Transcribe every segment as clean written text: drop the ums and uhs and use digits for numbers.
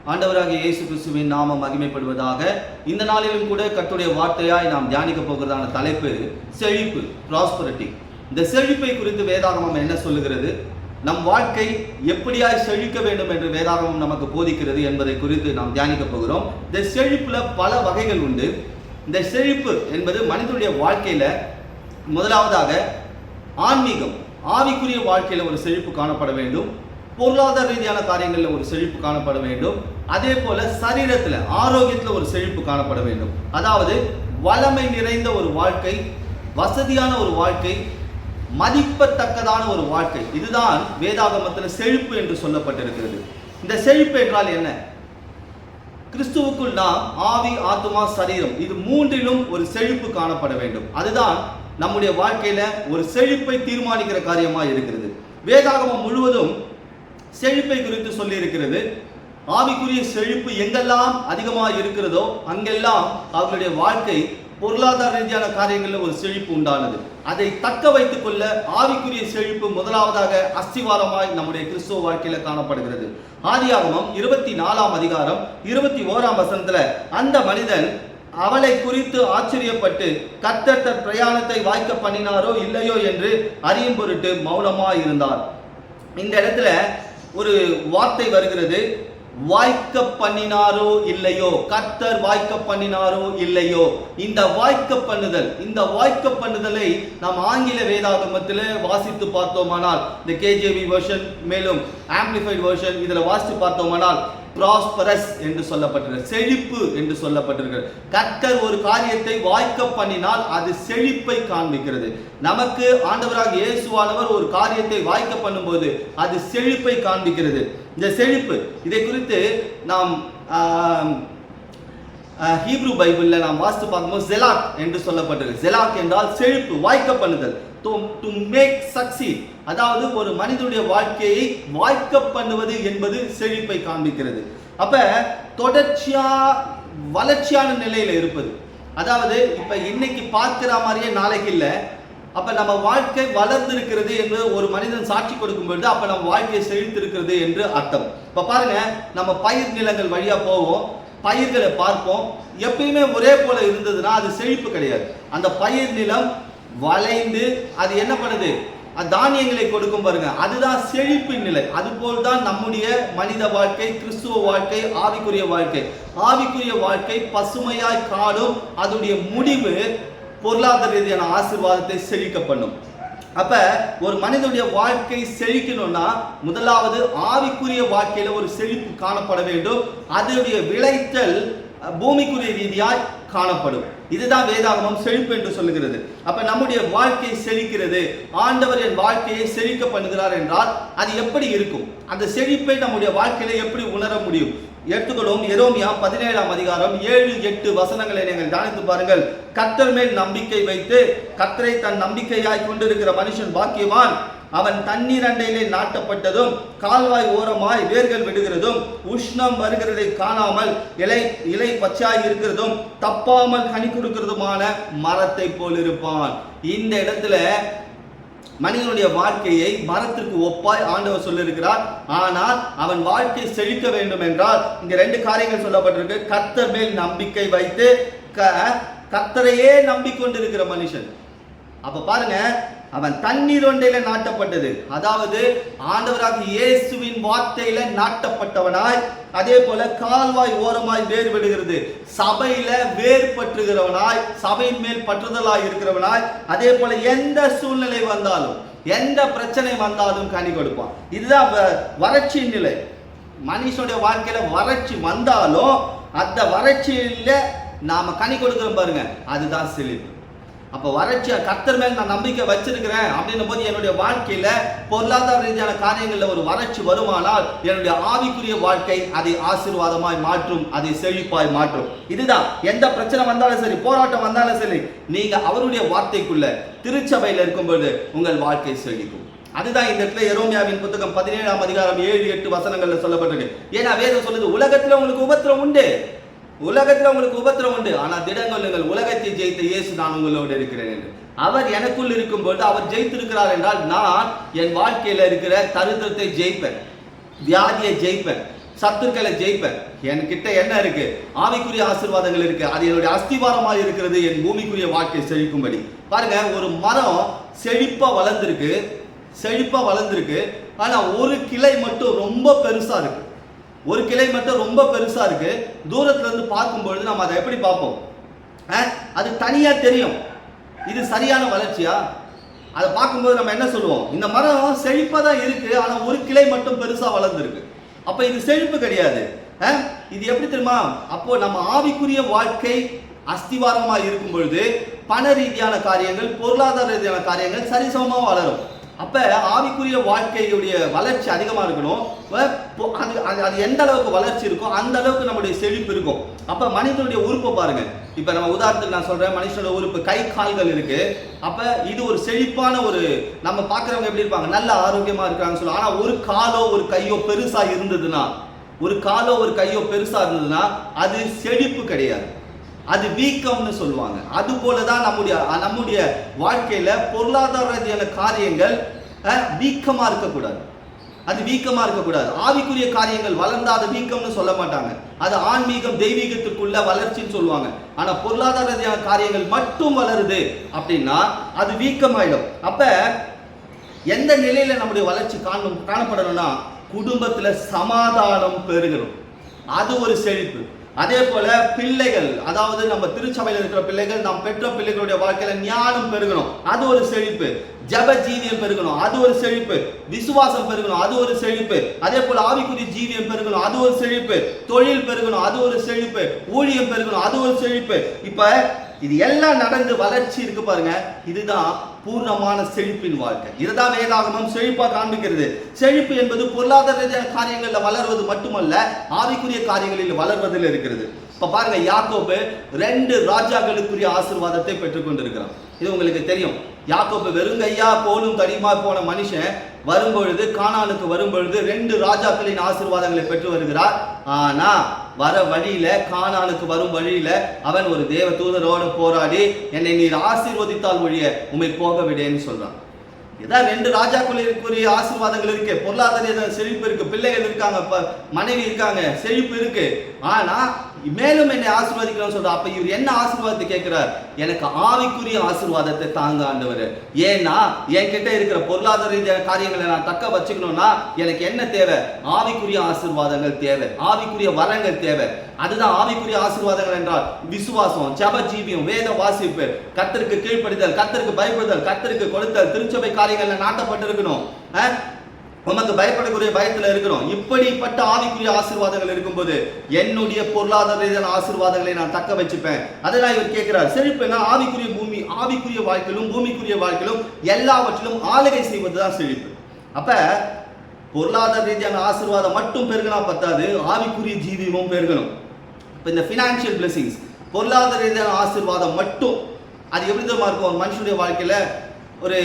ஆண்டவராகிய இயேசு கிறிஸ்துவின் நாமம் மகிமைப்படுவதாக. இந்த நாளிலும் கூட கர்த்தருடைய வார்த்தையாய் நாம் தியானிக்க போகிறதான தலைப்பு செழிப்பு, ப்ராஸ்பரிட்டி. இந்த செழிப்பை குறித்து வேதாகமம் என்ன சொல்லுகிறது, நம் வாழ்க்கை எப்படியாய் செழிக்க வேண்டும் என்று வேதாகமம் நமக்கு போதிக்கிறது என்பதை குறித்து நாம் தியானிக்க போகிறோம். இந்த செழிப்புல பல வகைகள் உண்டு. இந்த செழிப்பு என்பது மனிதனுடைய வாழ்க்கையில முதலாவதாக ஆன்மீகம், ஆவிக்குரிய வாழ்க்கையில ஒரு செழிப்பு காணப்பட வேண்டும். பொருளாதார ரீதியான காரியங்களில் ஒரு செழிப்பு காணப்பட வேண்டும். அதே போல சரீரத்தில், ஆரோக்கியத்தில் ஒரு செழிப்பு காணப்பட வேண்டும். அதாவது வளமை நிறைந்த ஒரு வாழ்க்கை, வசதியான ஒரு வாழ்க்கை, மதிப்பத்தக்கதான ஒரு வாழ்க்கை. இதுதான் வேதாகமத்தில் செழிப்பு என்று சொல்லப்பட்டிருக்கிறது. இந்த செழிப்பு என்றால் என்ன? கிறிஸ்துவுக்குள் நாம் ஆவி, ஆத்துமா, சரீரம், இது மூன்றிலும் ஒரு செழிப்பு காணப்பட வேண்டும். அதுதான் நம்முடைய வாழ்க்கையில ஒரு செழிப்பை தீர்மானிக்கிற காரியமாக இருக்கிறது. வேதாகமம் முழுவதும் செழிப்பை குறித்து சொல்லி இருக்கிறது. ஆவிக்குரிய செழிப்பு எங்கெல்லாம் அதிகமாக இருக்கிறதோ அங்கெல்லாம் அவர்களுடைய வாழ்க்கை பொருளாதார ரீதியான காரியங்களில் ஒரு செழிப்பு உண்டானது. அதை தக்க வைத்துக் கொள்ள ஆவிக்குரிய செழிப்பு முதலாவதாக அஸ்திவாரமாய் நம்முடைய கிறிஸ்துவ வாழ்க்கையில காணப்படுகிறது. ஆதியாகமம் 24ஆம் அதிகாரம் 21ஆம் வசனத்துல அந்த மனிதன் அவளை குறித்து ஆச்சரியப்பட்டு கர்த்தர் தன் பிரயாணத்தை வாய்க்க பண்ணினாரோ இல்லையோ என்று அறியும் பொருட்டு மௌனமாய் இருந்தார். இந்த இடத்துல ஒரு வார்த்தை வருகிறது, வாய்க்க பண்ணினாரோ இல்லையோ, கர்த்தர் வாய்க்க பண்ணினாரோ இல்லையோ. இந்த வாய்க்க பண்ணுதல், இந்த வாய்க்க பண்ணுதலை நாம் ஆங்கில வேதாகமத்தில் வாசித்து பார்த்தோமானால், இந்த கேஜேவி வெர்ஷன் மேலும் ஆம்பிளிஃபைட் வெர்ஷன் இதில் வாசித்து பார்த்தோமானால் ப்ராஸ்பரஸ் என்று சொல்லப்பட்டிருக்கிறது, செழிப்பு என்று சொல்லப்பட்டிருக்கிறது. கர்த்தர் ஒரு காரியத்தை வாய்க்க பண்ணினால் அது செழிப்பை காண்பிக்கிறது. நமக்கு ஆண்டவராக இயேசுவானவர் ஒரு காரியத்தை வாய்க்க பண்ணும்போது அது செழிப்பை காண்பிக்கிறது. இந்த செழிப்பு, இதை குறித்து நாம் ஹீப்ரு பைபிளில் நாம் வாசித்து பார்க்கும்போது ஜெலாக் என்று சொல்லப்பட்டிருக்கு. ஜெலாக் என்றால் செழிப்பு, வாய்க்க பண்ணுதல், to make succeed. அதாவது ஒரு மனிதனுடைய வாழ்க்கையை வாய்க்க பண்ணுவது என்பது செழிப்பை காண்பிக்கிறது. அப்ப தொடர்ச்சியா வளர்ச்சியான நிலையில இருப்பது, அதாவது இப்ப இன்னைக்கு பார்க்கிற மாதிரியே நாளைக்கு இல்லை. அப்ப நம்ம வாழ்க்கை வளர்ந்திருக்கிறது என்று ஒரு மனிதன் சாட்சி கொடுக்கும் பொழுது அப்ப நம்ம வாழ்க்கையை செழித்திருக்கிறது என்று அர்த்தம். இப்ப பாருங்க, நம்ம பயிர் நிலங்கள் வழியா போவோம், பயிர்களை பார்ப்போம். எப்பயுமே ஒரே போல இருந்ததுன்னா அது செழிப்பு கிடையாது. அந்த பயிர் நிலம் வளைந்து அது என்ன பண்ணுது, தானியங்களை கொடுக்கும் பாருங்க, அதுதான் செழிப்பின் நிலை. அதுபோல் தான் நம்முடைய மனித வாழ்க்கை, கிறிஸ்துவ வாழ்க்கை, ஆவிக்குரிய வாழ்க்கை. ஆவிக்குரிய வாழ்க்கை பசுமையாய் காணும், அதனுடைய முடிவு பொருளாதார ரீதியான ஆசீர்வாதத்தை செழிக்க பண்ணும். அப்ப ஒரு மனிதனுடைய வாழ்க்கை செழிக்கணும்னா முதலாவது ஆவிக்குரிய வாழ்க்கையில ஒரு செழிப்பு காணப்பட வேண்டும். அதனுடைய விளைச்சல் பூமிக்குரிய ரீதியாய் காணப்படும். இதுதான் வேதாகமம் செழிப்பு என்று சொல்லுகிறது. அப்ப நம்முடைய வாழ்க்கை செழிக்கிறது, ஆண்டவர் என் வாழ்க்கையை செழிக்க பண்ணுகிறார் என்றால் அது எப்படி இருக்கும்? அந்த செழிப்பை நம்முடைய வாழ்க்கையில எப்படி உணர முடியும்? எடுத்துக்கொள்ளும் எரேமியா 17ஆம் அதிகாரம் 7-8 வசனங்களை நீங்கள் தியானித்து பாருங்கள். கர்த்தர் மேல் நம்பிக்கை வைத்து கர்த்தரை தன் நம்பிக்கையாய் கொண்டிருக்கிற மனுஷன் பாக்கியவான். அவன் தண்ணீர் அண்டையிலே நாட்டப்பட்டதும் கால்வாய் ஓரமாய் வேர்கள் விடுகிறதும் உஷ்ணம் வருகிறதை காணாமல் இலை பச்சையாய் இருக்கிறதும் தப்பாமல் கனி கொடுக்கிறதுமான மரத்தை போல் இருப்பான். இந்த இடத்துல மனிதனுடைய வாழ்க்கையை மரத்திற்கு ஒப்பாய் ஆண்டவர் சொல்லியிருக்கிறார். ஆனால் அவன் வாழ்க்கை செழிக்க வேண்டும் என்றால் இங்க 2 காரியங்கள் சொல்லப்பட்டிருக்கு. கர்த்தர் மேல் நம்பிக்கை வைத்து, கர்த்தரையே நம்பிக்கொண்டிருக்கிற மனுஷன். அப்ப பாருங்க, அவன் தண்ணீர் ஒன்றையில நாட்டப்பட்டது, அதாவது ஆண்டவராக இயேசுவின் வார்த்தையில நாட்டப்பட்டவனாய், அதே போல கால்வாய் ஓரமாய் வேர் விடுகிறது, சபையில வேர் பற்றுகிறவனாய், சபையின் மேல் பற்றுதலாய் இருக்கிறவனாய், அதே போல எந்த சூழ்நிலை வந்தாலும், எந்த பிரச்சனை வந்தாலும் கனி கொடுப்பான். இதுதான் வறட்சியின் நிலை. மனுஷனுடைய வாழ்க்கையில வறட்சி வந்தாலும் அந்த வறட்சியில நாம கனி கொடுக்கிறோம் பாருங்க, அதுதான் செழிப்பு. அப்ப வறட்சியா கர்த்தர் மேல் நான் நம்பிக்கை வச்சிருக்கிறேன் அப்படின்னும் போது என்னுடைய வாழ்க்கையில பொருளாதார ரீதியான காரியங்கள்ல ஒரு வறட்சி வருமானால் என்னுடைய ஆவிக்குரிய வாழ்க்கை அதை ஆசீர்வாதமாய் மாற்றும், அதை செழிப்பாய் மாற்றும். இதுதான் எந்த பிரச்சனை வந்தாலும் சரி, போராட்டம் வந்தாலும் சரி, நீங்க அவருடைய வார்த்தைக்குள்ள திருச்சபையில இருக்கும்போது உங்கள் வாழ்க்கை செழிக்கும். அதுதான் இந்த இடத்துல எரேமியாவின் புத்தகம் 17ஆம் அதிகாரம் 7-8 வசனங்கள்ல சொல்லப்பட்டிருக்கு. ஏன்னா வேதம் சொல்லுது, உலகத்துல உங்களுக்கு உபத்திரம் உண்டு, உலகத்தில் உங்களுக்கு உபத்திரம் உண்டு, ஆனால் திடங்கொள்ளுங்கள், உலகத்தை ஜெயித்த இயேசு நான் உங்களோடு இருக்கிறேன் என்று. அவர் எனக்குள் இருக்கும்போது அவர் ஜெயித்திருக்கிறார் என்றால் நான் என் வாழ்க்கையில் இருக்கிற தரித்திரத்தை ஜெயிப்பேன், வியாதியை ஜெயிப்பேன், சத்துருக்களை ஜெயிப்பேன். என்கிட்ட என்ன இருக்கு? ஆவிக்குரிய ஆசீர்வாதங்கள் இருக்கு. அது என்னுடைய அஸ்திவாரமா இருக்கிறது என் பூமிக்குரிய வாழ்க்கை செழிக்கும்படி. பாருங்க, ஒரு மரம் செழிப்பா வளர்ந்துருக்கு. ஆனா ஒரு கிளை மட்டும் ரொம்ப பெருசா இருக்கு. தூரத்துல இருந்து பார்க்கும்பொழுது நம்ம அதை எப்படி பார்ப்போம்? அது தனியா தெரியும். இது சரியான வளர்ச்சியா? அதை பார்க்கும்போது நம்ம என்ன சொல்லுவோம்? இந்த மரம் செழிப்பா தான் இருக்கு, ஆனா ஒரு கிளை மட்டும் பெருசா வளர்ந்துருக்கு. அப்ப இது செழிப்பு கிடையாது. இது எப்படி தெரியுமா? அப்போ நம்ம ஆவிக்குரிய வாழ்க்கை அஸ்திவாரமா இருக்கும் பொழுது பண ரீதியான காரியங்கள், பொருளாதார ரீதியான காரியங்கள் சரிசமமா வளரும். அப்ப ஆவிக்குரிய வாழ்க்கையுடைய வளர்ச்சி அதிகமா இருக்கணும். அது எந்த அளவுக்கு வளர்ச்சி இருக்கோ அந்த அளவுக்கு நம்முடைய செழிப்பு இருக்கும். அப்ப மனிதனுடைய உறுப்பை பாருங்க. இப்ப நம்ம உதாரணத்துக்கு நான் சொல்றேன், மனுஷனோட உறுப்பு கை கால்கள் இருக்கு. அப்ப இது ஒரு செழிப்பான ஒரு, நம்ம பாக்குறவங்க எப்படி இருப்பாங்க? நல்ல ஆரோக்கியமா இருக்காங்கன்னு சொல்லுவாங்க. ஆனா ஒரு காலோ ஒரு கையோ பெருசா இருந்ததுன்னா அது செழிப்பு கிடையாது, அது வீக்கம்னு சொல்லுவாங்க. அது போலதான் நம்முடைய வாழ்க்கையில பொருளாதார ரீதியான காரியங்கள் வீக்கமா இருக்கக்கூடாது. ஆவிக்குரிய காரியங்கள் வளர்ந்தா அது வீக்கம்னு சொல்ல மாட்டாங்க. அது ஆன்மீகம் தெய்வீகத்துக்குள்ள வளர்ச்சின்னு சொல்லுவாங்க. ஆனா பொருளாதார ரீதியான காரியங்கள் மட்டும் வளருது அப்படின்னா அது வீக்கமாயிடும். அப்ப எந்த நிலையில நம்முடைய வளர்ச்சி காணப்படணும்னா குடும்பத்துல சமாதானம் பெருகணும், அது ஒரு செழிப்பு. அதே போல பிள்ளைகள், அதாவது நம்ம திருச்சபையில் இருக்கிற பிள்ளைகள், நாம் பெற்ற பிள்ளைகளுடைய வாழ்க்கையில ஞானம் பெருகணும், அது ஒரு செழிப்பு. ஜப ஜீவியம் பெருகணும், அது ஒரு செழிப்பு. விசுவாசம் பெருகணும், அது ஒரு செழிப்பு. அதே போல ஆவிக்குரிய ஜீவியம் பெருகணும், அது ஒரு செழிப்பு. தொழில் பெருகணும், அது ஒரு செழிப்பு. ஊழியம் பெருகணும், அது ஒரு செழிப்பு. இப்ப இது எல்லாம் நடந்து வளர்ச்சி இருக்கு பாருங்க, இதுதான் பூர்ணமான செழிப்பின் வாழ்க்கை. இதுதான் வேதாகமம் செழிப்பா காண்பிக்கிறது. செழிப்பு என்பது பொருளாதார ரீதியான காரியங்களில் வளர்வது மட்டுமல்ல, ஆவிக்குரிய காரியங்களில் வளர்வதில் இருக்கிறது. இப்ப பாருங்க, யாக்கோபு 2 ராஜாக்களுக்குரிய ஆசீர்வாதத்தை பெற்றுக் கொண்டிருக்கிறான். இது உங்களுக்கு தெரியும். யாக்கோபு வெறுங்கையா கோலும் தடிமா போன மனுஷன் வரும்பொழுது, கானானுக்கு வரும்பொழுது 2 ராஜாக்களின் ஆசீர்வாதங்களை பெற்று வருகிறார். ஆனா வர வழியில, கானானுக்கு வரும் வழியில அவன் ஒரு தேவ தூதரோடு போராடி, என்னை நீர் ஆசீர்வதித்தால் ஒழிய உம்மை போக விடேன்னு சொல்றான். இதான் 2 ராஜாக்களுக்குரிய ஆசீர்வாதங்கள் இருக்கு. பொருளாதார செழிப்பு இருக்கு, பிள்ளைகள் இருக்காங்க, மனைவி இருக்காங்க, செழிப்பு இருக்கு. ஆனா மேலும் என்னை ஆசீர்வதிக்கணும்னு சொல்ற. அப்ப இவர் என்ன ஆசீர்வாதத்தை கேட்கிறார்? எனக்கு ஆவிக்குரிய ஆசீர்வாதத்தை தாங்க ஆண்டவர். ஏன்னா என்கிட்ட இருக்கிற பொருளாதார ரீதியான காரியங்களை நான் தக்க வச்சுக்கணும்னா எனக்கு என்ன தேவை? ஆவிக்குரிய ஆசீர்வாதங்கள் தேவை, ஆவிக்குரிய வரங்கள் தேவை. அதுதான் ஆவிக்குரிய ஆசீர்வாதங்கள் என்றால் விசுவாசம், ஜப ஜீவியம், வேத வாசிப்பு, கர்த்தருக்கு கீழ்ப்படிதல், கர்த்தருக்கு பயப்படுதல், கர்த்தருக்கு கொடுத்தல், திருச்சபை காரியங்கள்ல நாட்டப்பட்டிருக்கணும், உமக்கு பயப்படக்கூடிய பயத்துல இருக்கணும். இப்படிப்பட்ட ஆவிக்குரிய ஆசீர்வாதங்கள் இருக்கும்போது என்னுடைய பொருளாதார ரீதியான ஆசீர்வாதங்களை நான் தக்க வச்சுப்பேன். அதெல்லாம் இவர் கேட்கிறார். செழிப்புனா ஆவிக்குரிய பூமி, ஆவிக்குரிய வாழ்க்கையிலும் பூமிக்குரிய வாழ்க்கையிலும் எல்லாவற்றிலும் ஆளுகை செய்வதுதான் செழிப்பு. அப்ப பொருளாதார ரீதியான ஆசீர்வாதம் மட்டும் பெருகனா பத்தாது, ஆவிக்குரிய ஜீவியமும் பெருகணும். இப்ப இந்த பினான்சியல் பிளெஸிங்ஸ், பொருளாதார ரீதியான ஆசீர்வாதம் மட்டும் அது எப்படி தெரியுமா இருக்கும்? ஒரு மனுஷனுடைய வாழ்க்கையில ஒரு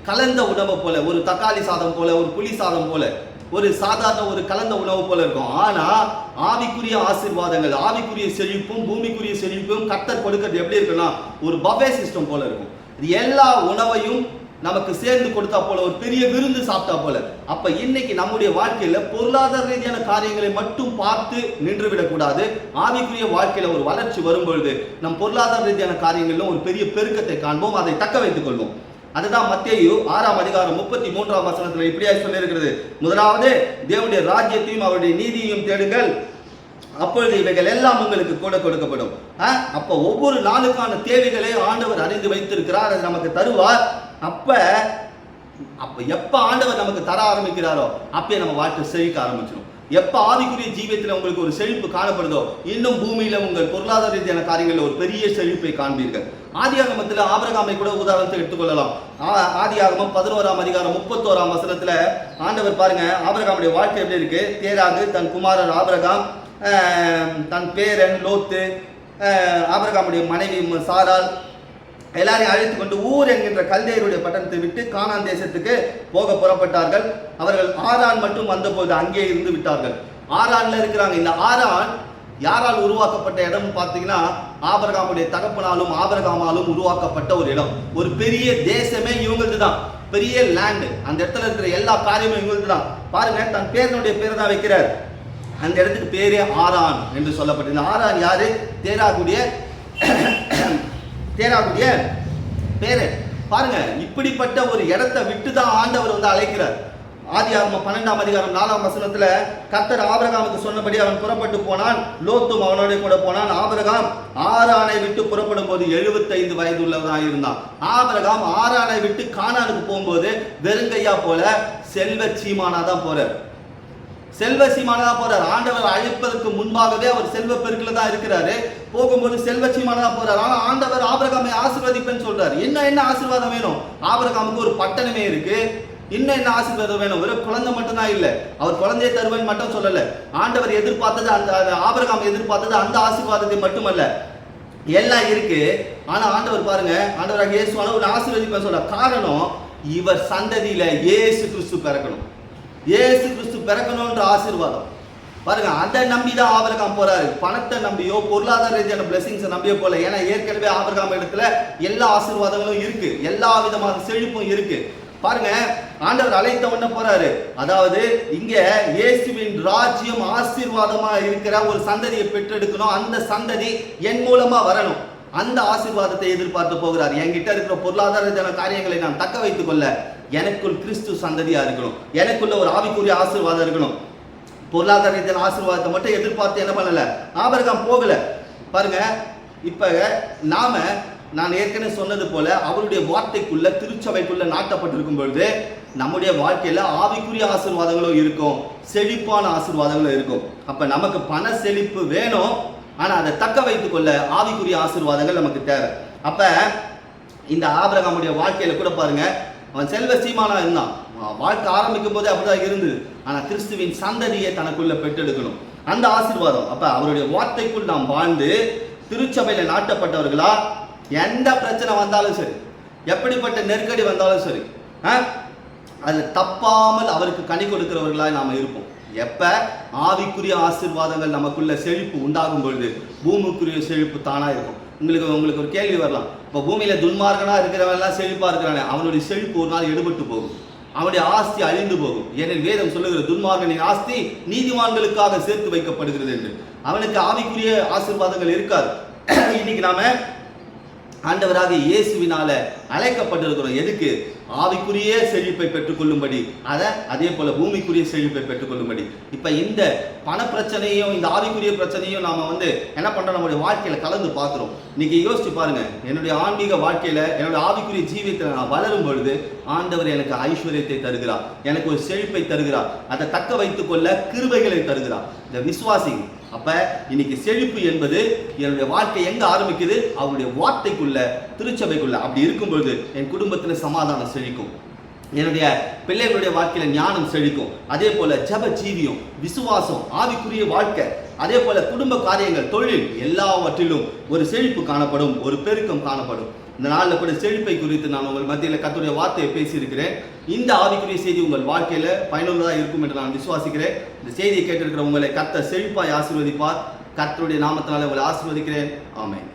கலந்த உணவு போல, ஒரு தக்காளி சாதம் போல, ஒரு புளி சாதம் போல, ஒரு சாதாரண ஒரு கலந்த உணவு போல இருக்கும். ஆனா ஆவிக்குரிய ஆசீர்வாதங்கள், ஆவிக்குரிய செழிப்பும் பூமிக்குரிய செழிப்பும் கர்த்தர் கொடுக்கிறது எப்படி இருக்குன்னா ஒரு பஃபே சிஸ்டம் போல இருக்கும். இது எல்லா உணவையும் நமக்கு சேர்ந்து கொடுத்தா போல, ஒரு பெரிய விருந்து சாப்பிட்டா போல. அப்ப இன்னைக்கு நம்முடைய வாழ்க்கையில பொருளாதார ரீதியான காரியங்களை மட்டும் பார்த்து நின்று விடக்கூடாது. ஆவிக்குரிய வாழ்க்கையில ஒரு வளர்ச்சி வரும்பொழுது நம் பொருளாதார ரீதியான காரியங்களிலும் ஒரு பெரிய பெருக்கத்தை காண்போம், அதை தக்க வைத்துக் கொள்வோம். அதுதான் மத்தேயு 6ஆம் அதிகாரம் 33ஆம் வசனத்துல இப்படியாக சொல்லி இருக்கிறது. முதலாவது தேவனுடைய ராஜ்யத்தையும் அவருடைய நீதியையும் தேடுங்கள், அப்பொழுது இவைகள் எல்லாம் உங்களுக்கு கூட கொடுக்கப்படும். அப்ப ஒவ்வொரு நாளுக்கான தேவைகளை ஆண்டவர் அறிந்து வைத்திருக்கிறார், அதை நமக்கு தருவார். அப்ப எப்ப ஆண்டவர் நமக்கு தர ஆரம்பிக்கிறாரோ அப்பயே நம்ம வாழ்க்கை செழிக்க ஆரம்பிச்சிடும். எப்ப ஆவிக்குரிய ஜீவியத்தில் உங்களுக்கு ஒரு செழிப்பு காணப்படுதோ இன்னும் பூமியில உங்கள் பொருளாதார ரீதியான காரியங்களில் ஒரு பெரிய செழிப்பை காண்பீர்கள். ஆதியாகமத்தில் ஆபிரகாமை கூட உதாரணத்தை எடுத்துக்கொள்ளலாம். ஆதியாகமம் 11ஆம் அதிகாரம் 31ஆம் வசனத்துல ஆண்டவர் பாருங்க, ஆபிரகாமுடைய வாழ்க்கை எப்படி இருக்கு. தேராகு, தன் குமாரர் ஆபிரகாம், தன் பேரன் லோத்து, ஆபிரகாமுடைய மனைவி சாராள் எல்லாரையும் அழைத்து கொண்டு ஊர் என்கின்ற கல்தேயருடைய பட்டணத்தை விட்டு கானான் தேசத்துக்கு போக புறப்பட்டார்கள். அவர்கள் ஆரான் மட்டும் வந்தபோது அங்கே இருந்து விட்டார்கள். ஆரான்ல இருக்கிறாங்க. இந்த ஆரான் யாரால் உருவாக்கப்பட்ட இடம் பார்த்தீங்கன்னா ஆபிரகாமுடைய தகப்பனாலும் ஆபிரகாமாலும் உருவாக்கப்பட்ட ஒரு இடம். ஒரு பெரிய தேசமே இவங்களது தான், பெரிய லேண்ட். அந்த இடத்துல இருக்கிற எல்லா காரியமும் இவங்களது தான். பாருங்க, தன் பேரனுடைய பேரை தான் வைக்கிறார். அந்த இடத்துக்கு பேரே ஆரான் என்று சொல்லப்பட்டது. இந்த ஆரான் யாரு? தேராகுடைய பேரு. பாருங்க, இப்படிப்பட்ட ஒரு இடத்தை விட்டு தான் ஆண்டவர் வந்து அழைக்கிறார். ஆதியாகமம் 12ஆம் அதிகாரம் 4ஆம் வசனத்துல கர்த்தர் ஆபிரகாமுக்கு சொன்னபடி அவன் புறப்பட்டு போனான், லோத்தும் அவனோட கூட போனான். ஆபிரகாம் ஆரானை விட்டு புறப்படும் போது 75 வயது உள்ளவனாக இருந்தான். ஆபிரகாம் ஆரானை விட்டு கானானுக்கு போகும்போது வெறுங்கையா போல செல்வ சீமானா தான் போறார். செல்வ சீமானா தான் போறார். ஆண்டவர் அழைப்பதற்கு முன்பாகவே அவர் செல்வ பெருக்கில தான் இருக்கிறாரு. போகும்போது செல்வ சீமானா தான் போறாரு. ஆனா ஆண்டவர் ஆபிரகாமை ஆசீர்வதிப்பேன்னு சொல்றாரு. என்ன ஆசீர்வாதம் வேணும்? ஆபிரகாமுக்கு ஒரு பட்டணமே இருக்கு. இன்னும் என்ன ஆசீர்வாதம் வேணும்? வெறும் குழந்தை மட்டும்தான் இல்லை, அவர் குழந்தையை தருவேன் மட்டும் சொல்லல. ஆண்டவர் எதிர்பார்த்தது, அந்த ஆபிரகாம் எதிர்பார்த்தது அந்த ஆசீர்வாதத்தை மட்டுமல்ல, எல்லாம் இருக்கு. ஆனா ஆண்டவர் பாருங்க, ஆண்டவராக இயேசுவான ஒரு ஆசீர்வதிப்பேன் சொல்ற காரணம், இவர் சந்ததியில இயேசு கிறிஸ்து பிறக்கணும். இயேசு கிறிஸ்து பிறக்கணும்ன்ற ஆசீர்வாதம் பாருங்க. அதை நம்பிதான் ஆபிரகாம் போறாரு. பணத்தை நம்பியோ பொருளாதார ரீதியான பிளெஸிங்ஸை நம்பியோ போல. ஏன்னா ஏற்கனவே ஆபிரகாம் இடத்துல எல்லா ஆசீர்வாதங்களும் இருக்கு, எல்லா விதமான செழிப்பும் இருக்கு. பாருங்க, ஆண்டவர் அழைத்த உடனே போறாரு. அதாவது இங்க இயேசுவின் ராஜ்யம் ஆசீர்வாதமா இருக்கிற ஒரு சந்ததியை பெற்றெடுக்கணும். அந்த சந்ததி என் மூலமா வரணும். அந்த ஆசீர்வாதத்தை எதிர்பார்த்து போகிறார். என்கிட்ட இருக்கிற பொருளாதார காரியங்களை நான் தக்க வைத்துக் கொள்ள எனக்குள் கிறிஸ்து சந்ததியா இருக்கணும். எனக்குள்ள ஒரு ஆவிக்குரிய ஆசீர்வாதம் இருக்கணும். பொருளாதார ரீதியான ஆசீர்வாதத்தை மட்டும் எதிர்பார்த்து என்ன பண்ணல ஆபிரகாம் போகல. பாருங்க, இப்ப நான் ஏற்கனவே சொன்னது போல அவருடைய வார்த்தைக்குள்ள திருச்சபைக்குள்ள நாட்டப்பட்டிருக்கும் பொழுது நம்முடைய வாழ்க்கையில ஆவிக்குரிய ஆசீர்வாதங்களும் இருக்கும், செழிப்பான ஆசீர்வாதங்களும் இருக்கும். அப்ப நமக்கு பண செழிப்பு வேணும், ஆனா அதை தக்க வைத்துக் கொள்ள ஆவிக்குரிய ஆசீர்வாதங்கள் நமக்கு தேவை. அப்ப இந்த ஆபிரகாமுடைய வாழ்க்கையில கூட பாருங்க, அவன் செல்வ சீமானா இருந்தான். வாழ்க்கை ஆரம்பிக்கும் போதே அப்படிதான் இருந்தது. ஆனா கிறிஸ்துவின் சந்ததியை தனக்குள்ள பெற்றெடுக்கணும், அந்த ஆசீர்வாதம். அப்ப அவருடைய வார்த்தைக்குள் நாம் வாழ்ந்து திருச்சபையில நாட்டப்பட்டவர்களா, எந்த பிரச்சனை வந்தாலும் சரி, எப்படிப்பட்ட நெருக்கடி வந்தாலும் சரி, அது தப்பாமல் அவருக்கு கனி கொடுக்கிறவர்களாக நாம இருப்போம். எப்ப ஆவிக்குரிய ஆசீர்வாதங்கள் நமக்குள்ள செழிப்பு உண்டாகும் பொழுது பூமிக்குரிய செழிப்பு தானா இருக்கும். உங்களுக்கு ஒரு கேள்வி வரலாம், இப்போ பூமியில துன்மார்கனா இருக்கிறவன் எல்லாம் செழிப்பா இருக்கிறானே, அவனுடைய செழிப்பு ஒரு நாள் எடுபட்டு போகும், அவனுடைய ஆஸ்தி அழிந்து போகும். ஏனெனில் வேதம் சொல்லுகிற துன்மார்கனின் ஆஸ்தி நீதிமான்களுக்காக சேர்த்து வைக்கப்படுகிறது என்று. அவனுக்கு ஆவிக்குரிய ஆசீர்வாதங்கள் இருக்காது. இன்னைக்கு நாம ஆண்டவராக இயேசுவினால அழைக்கப்பட்டிருக்கிறோம். எதுக்கு? ஆவிக்குரிய செழிப்பை பெற்றுக்கொள்ளும்படி, அதே போல பூமிக்குரிய செழிப்பை பெற்றுக்கொள்ளும்படி. இப்ப இந்த பண பிரச்சனையும் இந்த ஆவிக்குரிய பிரச்சனையும் நாம என்ன பண்றோம், நம்முடைய வாழ்க்கையில கலந்து பார்க்கிறோம். இன்னைக்கு யோசிச்சு பாருங்க, என்னுடைய ஆன்மீக வாழ்க்கையில என்னுடைய ஆவிக்குரிய ஜீவியத்தில் நான் வளரும் பொழுது ஆண்டவர் எனக்கு ஐஸ்வர்யத்தை தருகிறார், எனக்கு ஒரு செழிப்பை தருகிறார், அதை தக்க வைத்துக் கொள்ள கிருபைகளை தருகிறார். இந்த விசுவாசி அப்ப இன்னைக்கு செழிப்பு என்பது என்னுடைய வாழ்க்கை எங்க ஆரம்பிக்குது? அவருடைய வார்த்தைக்குள்ள, திருச்சபைக்குள்ள. அப்படி இருக்கும் பொழுது என் குடும்பத்துல சமாதானம் செழிக்கும், என்னுடைய பிள்ளைகளுடைய வாழ்க்கையில ஞானம் செழிக்கும். அதே போல ஜப ஜீவியம், விசுவாசம், ஆவிக்குரிய வாழ்க்கை, அதே போல குடும்ப காரியங்கள், தொழில், எல்லாவற்றிலும் ஒரு செழிப்பு காணப்படும், ஒரு பெருக்கம் காணப்படும். இந்த நாளில் கூட செழிப்பை குறித்து நான் உங்கள் மத்தியில் கர்த்தருடைய வார்த்தையை பேசியிருக்கிறேன். இந்த ஆவிக்குரிய செய்தி உங்கள் வாழ்க்கையில பயனுள்ளதாக இருக்கும் என்று நான் விசுவாசிக்கிறேன். இந்த செய்தியை கேட்டிருக்கிற உங்களை கர்த்தர் செழிப்பாய் ஆசீர்வதிப்பார். கர்த்தருடைய நாமத்தினால உங்களை ஆசீர்வதிக்கிறேன். ஆமென்.